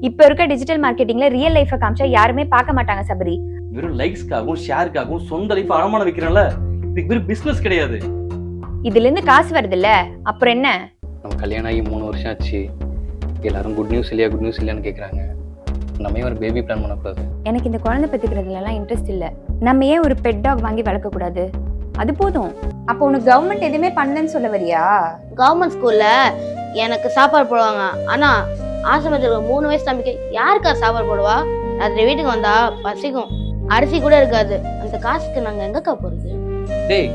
இப்ப இருக்க digital மார்க்கெட்டிங்ல real லைஃபை காமிச்சா யாருமே பார்க்க மாட்டாங்க சபரி. வெறும் லைக்ஸ்க்காகவும் ஷேருக்காகவும் சொந்த லைஃப் அடமான வைக்கிறனால இதுக்கு வெறும் பிசினஸ் கிடையாது. இதுல இருந்து காசு வருது இல்ல, அப்புறம் என்ன? நம்ம கல்யாணம் ஆகி 3 வருஷம் ஆச்சு. எல்லாரும் குட் நியூஸ் இல்லையான்னு கேட்குறாங்க. நம்ம ஒரு பேபி பிளான் பண்ணக்கூடாது. எனக்கு இந்த குழந்தை பெற்றுக்கிறதுலாம் இன்ட்ரெஸ்ட் இல்ல. நம்ம ஏன் ஒரு பெட் டாக் வாங்கி வளர்க்க கூடாது? அது போதும். அப்போ உனக்கு கவர்மெண்ட் எதுவுமே பண்ணலன்னு சொல்ல வரியா? கவர்மெண்ட் ஸ்கூல்ல எனக்கு சாப்பாடு போடுவாங்க. ஆனா ஆசிரமத்தில் 3 வயசு தம்பிக்கு யாருக்கா சாப்பாடு போடுவா? ராத்திரி வீட்டுக்கு வந்தா பசிக்கும், அரிசி கூட இருக்காது. அந்த காசுக்கு நாங்க எங்கக்கா போறது? டேய்,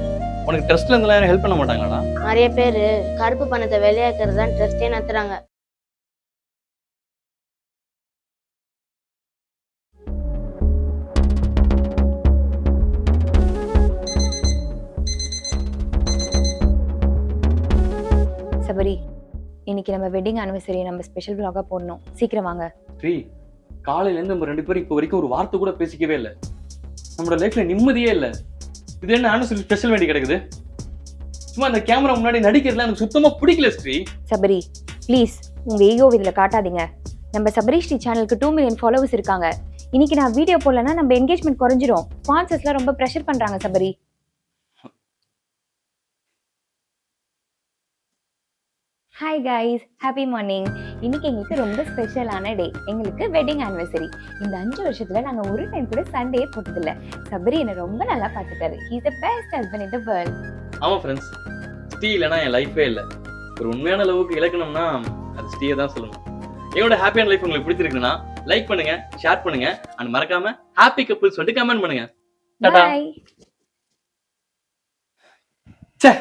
உனக்கு ட்ரஸ்ட்ல இருந்தெல்லாம் யாரும் ஹெல்ப் பண்ண மாட்டாங்களாடா? நிறைய பேரு கருப்பு பணத்தை வெளியாக்குறது தான் ட்ரஸ்டே நடத்துறாங்க. சபரி, இன்னைக்கு நம்ம வெட்டிங் ஆனிவர்சரி நம்ம ஸ்பெஷல் vlog-ஆ போடணும். சீக்கிரம் வாங்க. ஸ்ரீ, காலையில இருந்து நம்ம 2 பேரும் இப்போ வரைக்கும் ஒரு வார்த்தை கூட பேசிக்கவே இல்லை. நம்மளோட லைஃப்ல நிம்மதியே இல்லை. இது என்ன ஆனிவர்சரி ஸ்பெஷல் வேண்டி கிடக்குது? சும்மா இந்த கேமரா முன்னாடி நடிக்கிறதுல எனக்கு சுத்தமா பிடிக்கல ஸ்ரீ. சபரி ப்ளீஸ், உங்க ஈகோ இதுல காட்டாதீங்க. நம்ம சபரி ஸ்ரீ சேனலுக்கு 2 மில்லியன் ஃபாலோவர்ஸ் இருக்காங்க. இன்னைக்கு நான் வீடியோ போடலன்னா நம்ம என்கேஜ்மெண்ட் குறைஞ்சிரும். ஸ்பான்சர்ஸ்லாம் ரொம்ப ப்ரெஷர் பண்றாங்க Sabari. Hi guys, happy morning. இன்னைக்கு எங்களுக்கு ரொம்ப ஸ்பெஷலான டே. எங்களுக்கு வெட்டிங் ஆனிவர்சரி. இந்த 5 வருஷத்துல நாங்க ஒரு டைம் கூட சண்டே போட்டதில்ல. சபரி என்ன ரொம்ப நல்லா பார்த்துட்டாரு. He is the best husband in the world. ஆமா ஃப்ரெண்ட்ஸ், ஸ்ரீ இல்லைன்னா என் லைஃபே இல்லை. ஒரு உண்மையான லவ்வுக்கு இலக்கணம்னா அது ஸ்ரீயை தான் சொல்லணும். என்னோட ஹாப்பியான லைஃப் உங்களுக்கு பிடிச்சிருக்குன்னா லைக் பண்ணுங்க, ஷேர் பண்ணுங்க, அண்ட் மறக்காம ஹாப்பி கப்புள்ஸ் சொல்லிட்டு கமெண்ட் பண்ணுங்க. டாடா. பை. ச்சே,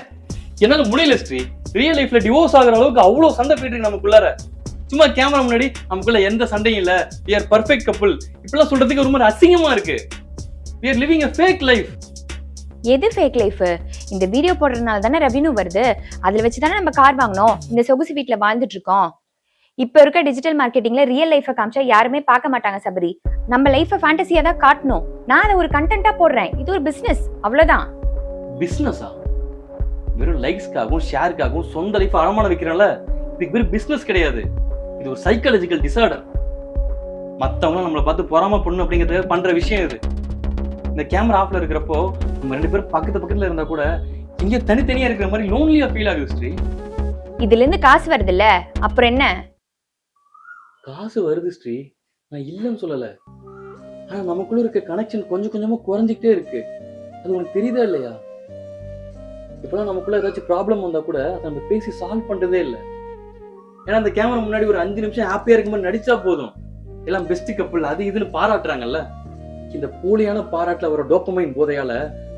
என்னால முடியல ஸ்ரீ. ரியல் லைஃப்ல டிவோர்ஸ் ஆகுற அளவுக்கு அவ்வளவு சண்டை போயிட்டு இருக்கு நமக்குள்ளார. சும்மா கேமரா முன்னாடி நமக்குள்ள எந்த சண்டையும் இல்ல, we are perfect couple இப்பெல்லாம் சொல்றதுக்கு ஒரு மாதிரி அசிங்கமா இருக்கு. we are living a fake life. எது ஃபேக் லைஃப்? இந்த வீடியோ போடுறதுனால தானே ரெவென்யூ வருது. அதுல வச்சு தானே நம்ம கார் வாங்கணும், இந்த சொகுசு வீட்டுல வாழ்ந்துட்டு இருக்கோம். இப்ப இருக்க டிஜிட்டல் மார்க்கெட்டிங்ல ரியல் லைஃபை காமிச்சா யாருமே பார்க்க மாட்டாங்க சபரி. நம்ம லைஃபை ஃபேண்டசியா தான் காட்டணும். நான் அதை ஒரு கண்டென்ட்டா போடுறேன். இது ஒரு பிசினஸ், அவ்வளவுதான். பிசினஸா? வெறும் லைக்ஸ்க்காகவும் ஷேருக்காகவும் சொந்த லைஃப் அடமான வைக்கிறனால இதுக்கு வெறும் பிசினஸ் கிடையாது. இது ஒரு சைக்காலஜிக்கல் டிசார்டர். மத்தவங்க நம்மளை பார்த்து பொறாம பண்ணணும் அப்படிங்கிறதுக்காக பண்ற விஷயம் இது. இந்த கேமரா ஆஃப்ல இருக்கிறப்போ நம்ம 2 பேரும் பக்கத்துல இருந்தா கூட இங்கே தனித்தனியா இருக்கிற மாதிரி லோன்லியா ஃபீல் ஆகுது ஸ்ரீ. இதுல இருந்து காசு வருது இல்ல, அப்புறம் என்ன? காசு வருது ஸ்ரீ, நான் இல்லைன்னு சொல்லல. ஆனா நமக்குள்ள இருக்க கனெக்ஷன் கொஞ்சம் கொஞ்சமா குறைஞ்சிக்கிட்டே இருக்கு. அது உனக்கு தெரியுதா இல்லையா? இப்பெல்லாம் நமக்குள்ள ஏதாச்சும் ப்ராப்ளம் வந்தா கூட அதை நம்ம பேசி சால்வ் பண்றதே இல்லை. ஏன்னா அந்த கேமரா முன்னாடி ஒரு 5 நிமிஷம் ஹாப்பியா இருக்கும்போது நடிச்சா போதும், எல்லாம் பெஸ்ட் கப்புள் அது இதுன்னு பாராட்டுறாங்கல்ல. இந்த போலியான பாராட்டுல வர டோபமைன் போதையால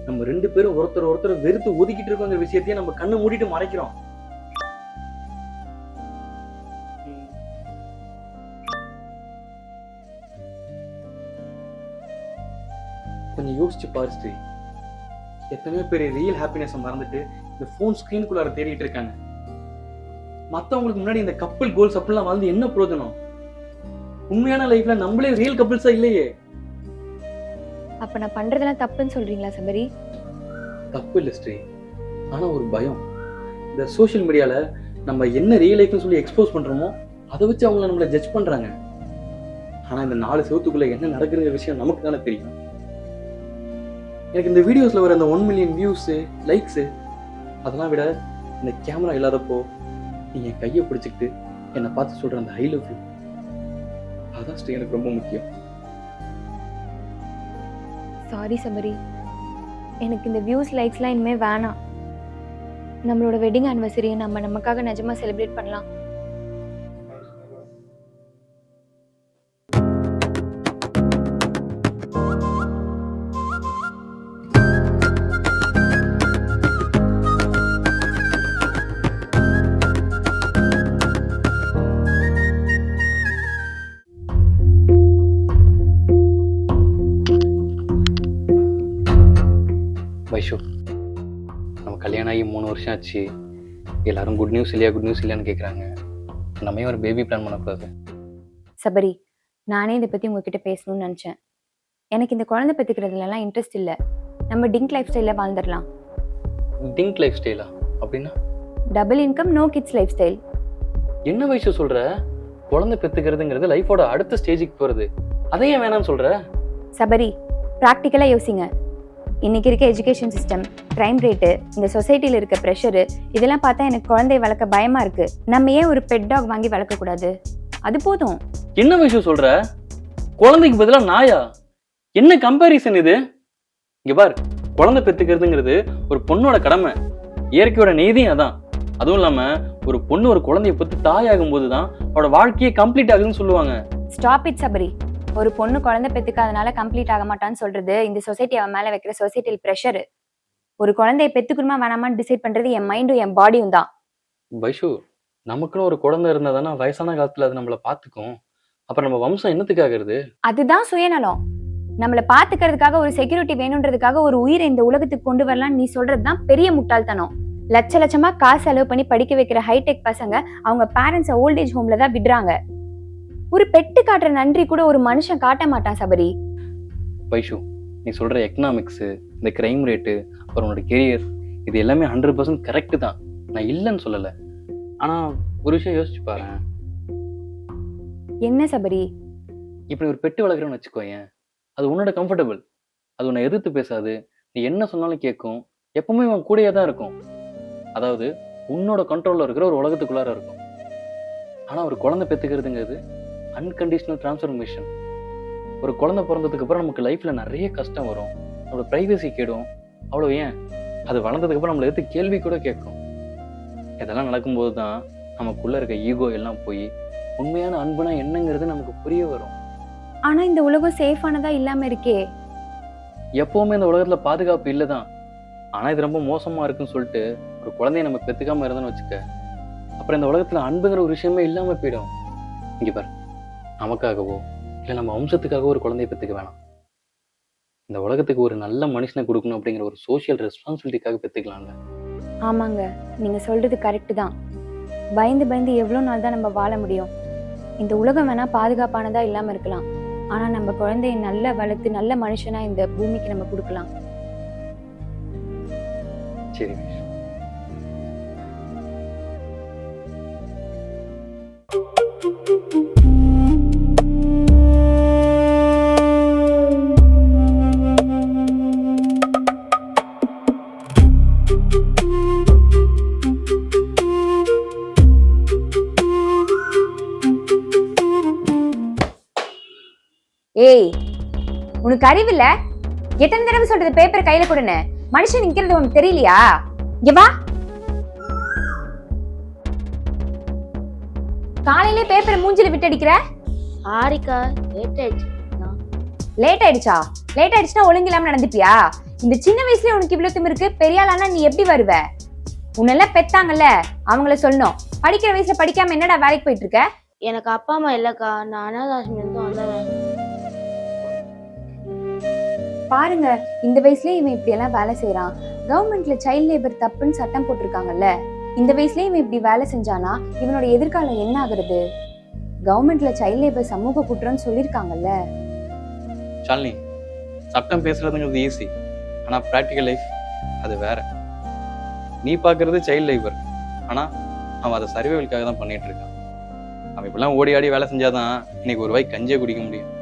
நம்ம 2 பேரும் ஒருத்தர் வெறுத்து ஒதுக்கிட்டு இருக்கோங்கிற விஷயத்தையே நம்ம கண்ணை மூடிட்டு மறைக்கிறோம். கொஞ்சம் யோசிச்சு பாரு ஸ்ரீ. எத்தனையோ பேர் ரியல் ஹாப்பினஸ் மறந்துட்டு இந்த போன் ஸ்கிரீனுக்குள்ளார தேடிட்டு இருக்காங்க. மத்தவங்களுக்கு முன்னாடி இந்த கப்பல் கோல்ஸ் அப்படிலாம் வாழ்ந்து என்ன பிரயோஜனம்? உண்மையான லைஃப்ல நம்மளே ரியல் கப்பல்ஸா இல்லையே. அப்ப நான் பண்றதெல்லாம் தப்புன்னு சொல்றீங்களா சபரி? தப்பு இல்லை ஸ்ரீ, ஆனா ஒரு பயம். இந்த சோஷியல் மீடியால நம்ம என்ன ரியல் லைஃப்னு சொல்லி எக்ஸ்போஸ் பண்றோமோ அதை வச்சு அவங்க நம்மளை ஜட்ஜ் பண்றாங்க. ஆனா இந்த 4 செவத்துக்குள்ள என்ன நடக்குற விஷயம் நமக்கு தானே தெரியும். எனக்கு இந்த வீடியோஸ்ல வர அந்த 1 மில்லியன் வியூஸ், லைக்ஸ் அதெல்லாம் விட இந்த கேமரா இல்லாதப்போ நீ என் கையை பிடிச்சிக்கிட்டு என்னை பார்த்து சொல்ற அந்த ஐ லவ் யூ, அதான் ஸ்ரீ எனக்கு ரொம்ப முக்கியம். சாரி சபரி, எனக்கு இந்த வியூஸ் லைக்ஸ்லாம் இனிமே வேணாம். நம்மளோட வெட்டிங் ஆனிவர்சரியை நம்ம நமக்காக நிஜமா செலிப்ரேட் பண்ணலாம். வைஷு, நம்ம கல்யாணம் ஆகி 3 வருஷம் ஆச்சு. எல்லாரும் குட் நியூஸ் இல்லையான்னு கேட்குறாங்க. நம்ம ஒரு பேபி பிளான் பண்ணக்கூடாது. சபரி, நானே இதை பத்தி உங்ககிட்ட பேசணும்னு நினைச்சேன். எனக்கு இந்த குழந்தை பெற்றுக்கிறதுலாம் இன்ட்ரெஸ்ட் இல்லை. நம்ம டிங்க் லைஃப் ஸ்டைல வாழ்ந்துடலாம். டிங்க் லைஃப் ஸ்டைலா? அப்படின்னா double income, no kids life style. என்ன வயசு சொல்ற? குழந்தை பெத்துக்கிறதுங்கிறது லைஃபோட அடுத்த ஸ்டேஜுக்கு போறது. அதையே வேணாம்னு சொல்ற? சபரி, ப்ராக்டிக்கலாக யோசிங்க. இன்னைக்கு இருக்க எஜுகேஷன் சிஸ்டம், கிரைம் ரேட்டு, இந்த சொசைட்டியில் இருக்க ப்ரெஷரு, இதெல்லாம் பார்த்தா எனக்கு குழந்தைய வளர்க்க பயமா இருக்கு. நம்ம ஏன் ஒரு பெட் டாக் வாங்கி வளர்க்கக்கூடாது? அது போதும். என்ன விஷயம் சொல்ற? குழந்தைக்கு பதிலா நாயா? என்ன கம்பேரிசன் இது? இங்க பார், குழந்தை பெத்துக்கிறதுங்கிறது ஒரு பொண்ணோட கடமை. இயற்கையோட நீதியும் அதான். அதுவும் இல்லாம ஒரு பொண்ணு ஒரு குழந்தைய பத்தி தாயாகும் போதுதான் அவளோட வாழ்க்கையே கம்ப்ளீட் ஆகுதுன்னு சொல்லுவாங்க. Stop it Sabari. ஒரு பொண்ணு குழந்தை பெத்துக்காதனால கம்ப்ளீட் ஆக மாட்டான்னு சொல்றது இந்த சொசைட்டி அவன் மேல வைக்கிற சொசைட்டியல் ப்ரெஷர். ஒரு குழந்தைய பெத்துக்கணுமா வேணாமான்னு டிசைட் பண்றது என் மைண்டும் என் பாடியும் தான். வைஷு, நமக்குன்னு ஒரு குழந்தை இருந்தா தானே வயசான காலத்துல அது நம்மளை பார்த்துக்கும். அப்புறம் நம்ம வம்சம் என்னத்துக்காகிறது? அதுதான் சுயநலம். நம்மள பாத்துக்கிறதுக்காக ஒரு செக்யூரிட்டி வேணும்ன்றதுக்காக ஒரு உயிரை இந்த உலகத்துக்கு கொண்டு வரலாம்னு நீ சொல்றதுதான் பெரிய முட்டாள்தனம். லட்ச லட்சமா காசு செலவு பண்ணி படிக்க வைக்கிற ஹைடெக் பசங்க அவங்க பேரண்ட்ஸை ஓல்டேஜ் ஹோம்ல தான் விடுறாங்க. ஒரு பெட்டு காட்டுற நன்றி கூட ஒரு மனுஷன் காட்ட மாட்டான் சபரி. வைஷு, நீ சொல்ற எக்கனாமிக்ஸ், இந்த கிரைம் ரேட்டு, அப்புறம் உன்னோட கெரியர், இது எல்லாமே 100% கரெக்டு தான். நான் இல்லைன்னு சொல்லலை. ஆனா ஒரு விஷயம் யோசிச்சு பாரு. என்ன சபரி? இப்படி ஒரு பெட்டு வளர்க்குறேன்னு வச்சுக்கோயேன், அது உன்னோட கம்ஃபர்டபுள். அது உன்னை எதிர்த்து பேசாது, நீ என்ன சொன்னாலும் கேட்கும், எப்பவுமே உன் கூடயே தான் இருக்கும். அதாவது உன்னோட கண்ட்ரோல்ல இருக்கிற ஒரு உலகத்துக்குள்ளார இருக்கும். ஆனா ஒரு குழந்தை பெத்துக்கிறதுங்கிறது அன்கண்டிஷனல் டிரான்ஸ்ஃபர்மேஷன். ஒரு குழந்தை பிறந்ததுக்கு அப்புறம் நமக்கு லைஃப்ல நிறைய கஷ்டம் வரும், நம்மளோட பிரைவசி கேடும். அவ்வளோ ஏன், அது வளர்ந்ததுக்கு அப்புறம் நம்மளை எடுத்து கேள்வி கூட கேட்கும். இதெல்லாம் நடக்கும்போது தான் நமக்குள்ள இருக்க ஈகோ எல்லாம் போய் உண்மையான அன்புனா என்னங்கிறது நமக்கு புரிய வரும். ஆனா இந்த உலகம் சேஃபானதா இல்லாம இருக்கே. எப்பவுமே இந்த உலகத்துல பாதுகாப்பு இல்லைதான். ஆனா இது ரொம்ப மோசமா இருக்குன்னு சொல்லிட்டு ஒரு குழந்தைய நம்ம பெத்துக்காம இருந்தோன்னு வச்சுக்க, அப்புறம் இந்த உலகத்துல அன்புங்கிற ஒரு விஷயமே இல்லாம போயிடும். இங்க பாரு, நமக்காகவோ இல்லை நம்ம வம்சத்துக்காகவோ ஒரு குழந்தைய பெற்றுக்க வேணாம். இந்த உலகத்துக்கு ஒரு நல்ல மனுஷனை கொடுக்கணும் அப்படிங்கிற ஒரு சோஷியல் ரெஸ்பான்சிபிலிட்டிக்காக பெற்றுக்கலாம்ல. ஆமாங்க, நீங்க சொல்றது கரெக்டு தான். பயந்து பயந்து எவ்வளோ நாள் தான் நம்ம வாழ முடியும்? இந்த உலகம் வேணா பாதுகாப்பானதா இல்லாம இருக்கலாம், ஆனா நம்ம குழந்தைய நல்லா வளர்த்து நல்ல மனுஷனா இந்த பூமிக்கு நம்ம கொடுக்கலாம். சரி. ஏய், உனக்கு அறிவில்ல? எத்தனை தடவை சொல்றது பேப்பர் கையில கொடுன்னு? மனுஷன் நிக்கிறது உனக்கு தெரியலையா? இங்க வா. காலையிலே பேப்பரை மூஞ்சில விட்டு அடிக்கிற. சாரிக்கா, லேட் ஆயிடுச்சு. லேட் ஆயிடுச்சா? லேட் ஆயிடுச்சுன்னா ஒழுங்கு இல்லாம நடந்துப்பியா? இந்த சின்ன வயசுல உனக்கு இவ்வளவு திமிரு இருக்கு, பெரிய ஆளானா நீ எப்படி வருவ? உன்னெல்லாம் பெத்தாங்கல்ல, அவங்கள சொல்லணும். படிக்கிற வயசுல படிக்காம என்னடா வேலைக்கு போயிட்டு இருக்க? எனக்கு அப்பா அம்மா இல்லக்கா, நான் அனாதாசிரமம் வந்தேன். பாருங்க, இந்த வயசுலயே இவன் இப்படி எல்லாம் வேலை செய்யறான். கவர்மெண்ட்ல சைல்ட் லேபர் தப்புன்னு சட்டம் போட்டிருக்காங்கல்ல. இந்த வயசுலயே இவன் இப்படி வேலை செஞ்சானா இவனோட எதிர்காலம் என்ன ஆகுறது? கவர்மெண்ட்ல சைல்ட் லேபர் சமூக குற்றம்னு சொல்லியிருக்காங்கல்ல. ஷாலினி, சட்டம் பேசுறதுங்கிறது ஈஸி, ஆனா ப்ராக்டிக்கல் லைஃப் அது வேற. நீ பாக்குறது சைல்ட் லேபர், ஆனா அவன் அதை சர்வைவலுக்காக தான் பண்ணிட்டு இருக்கான். அவன் இப்பெல்லாம் ஓடி ஆடி வேலை செஞ்சாதான் இன்னைக்கு ஒரு வாய் கஞ்சியை குடிக்க முடியும்.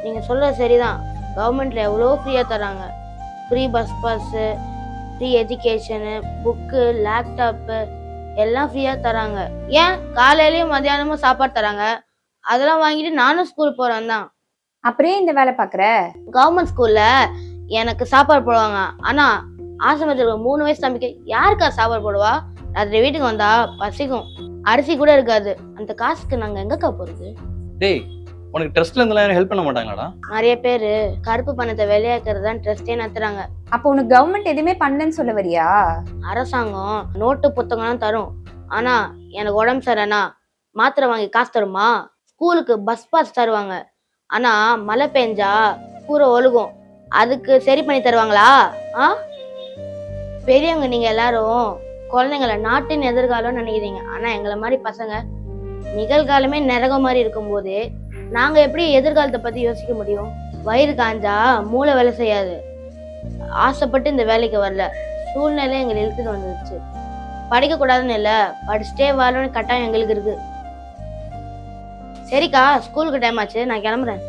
நீங்க சொல்றது சரிதான். கவர்மெண்ட்ல எவ்வளோ ஃப்ரீயா தராங்க. Free bus pass, free education, book, laptop எல்லாம் ஃப்ரீயா தராங்க. ஏன் காலையிலயும் மத்தியானமும் சாப்பாடு தராங்க. அதெல்லாம் வாங்கிட்டு நானும் ஸ்கூல் போறேன் தான். அப்படியே இந்த வேலை பாக்குற? கவர்மெண்ட் ஸ்கூல்ல எனக்கு சாப்பாடு போடுவாங்க, ஆனா ஆசிரமத்துல 3 வயசு தம்பிக்கு யாருக்கா சாப்பாடு போடுவா? ராத்திரி வீட்டுக்கு வந்தா பசிக்கும், அரிசி கூட இருக்காது. அந்த காசுக்கு நாங்க எங்கக்கா போறது? டேய், உனக்கு ட்ரஸ்ட்ல இருந்தெல்லாம் ஹெல்ப் பண்ண மாட்டாங்களாடா? நிறைய பேரு கருப்பு பணத்தை வெளியாக்குறது தான் ட்ரஸ்டே நடத்துறாங்க. அப்போ உனக்கு கவர்மெண்ட் எதுவுமே பண்ணலன்னு சொல்ல வரியா? அரசாங்கம் நோட்டு புத்தகம்லாம் தரும், ஆனா எனக்கு உடம்பு சரினா மாத்திரை வாங்கி காசு தருமா? ஸ்கூலுக்கு பஸ் பாஸ் தருவாங்க, ஆனா மழை பெஞ்சா கூரை ஒழுகும், அதுக்கு சரி பண்ணி தருவாங்களா? பெரியவங்க நீங்க எல்லாரும் குழந்தைங்கள நாட்டின் எதிர்காலம் நினைக்கிறீங்க, ஆனா எங்களை மாதிரி பசங்க நிகழ்காலமே நரகம் மாதிரி இருக்கும்போது நாங்க எப்படி எதிர்காலத்தை பத்தி யோசிக்க முடியும்? வயிறு காஞ்சா மூளை வேலை செய்யாது. ஆசைப்பட்டு இந்த வேலைக்கு வரல, சூழ்நிலை எங்களை இழுத்துட்டு வந்துருச்சு. படிக்க கூடாதுன்னு இல்ல, படிச்சுட்டே வரணும்னு கட்டாயம் எங்களுக்கு இருக்கு. சரிக்கா, ஸ்கூலுக்கு டைம் ஆச்சு, நான் கிளம்புறேன்.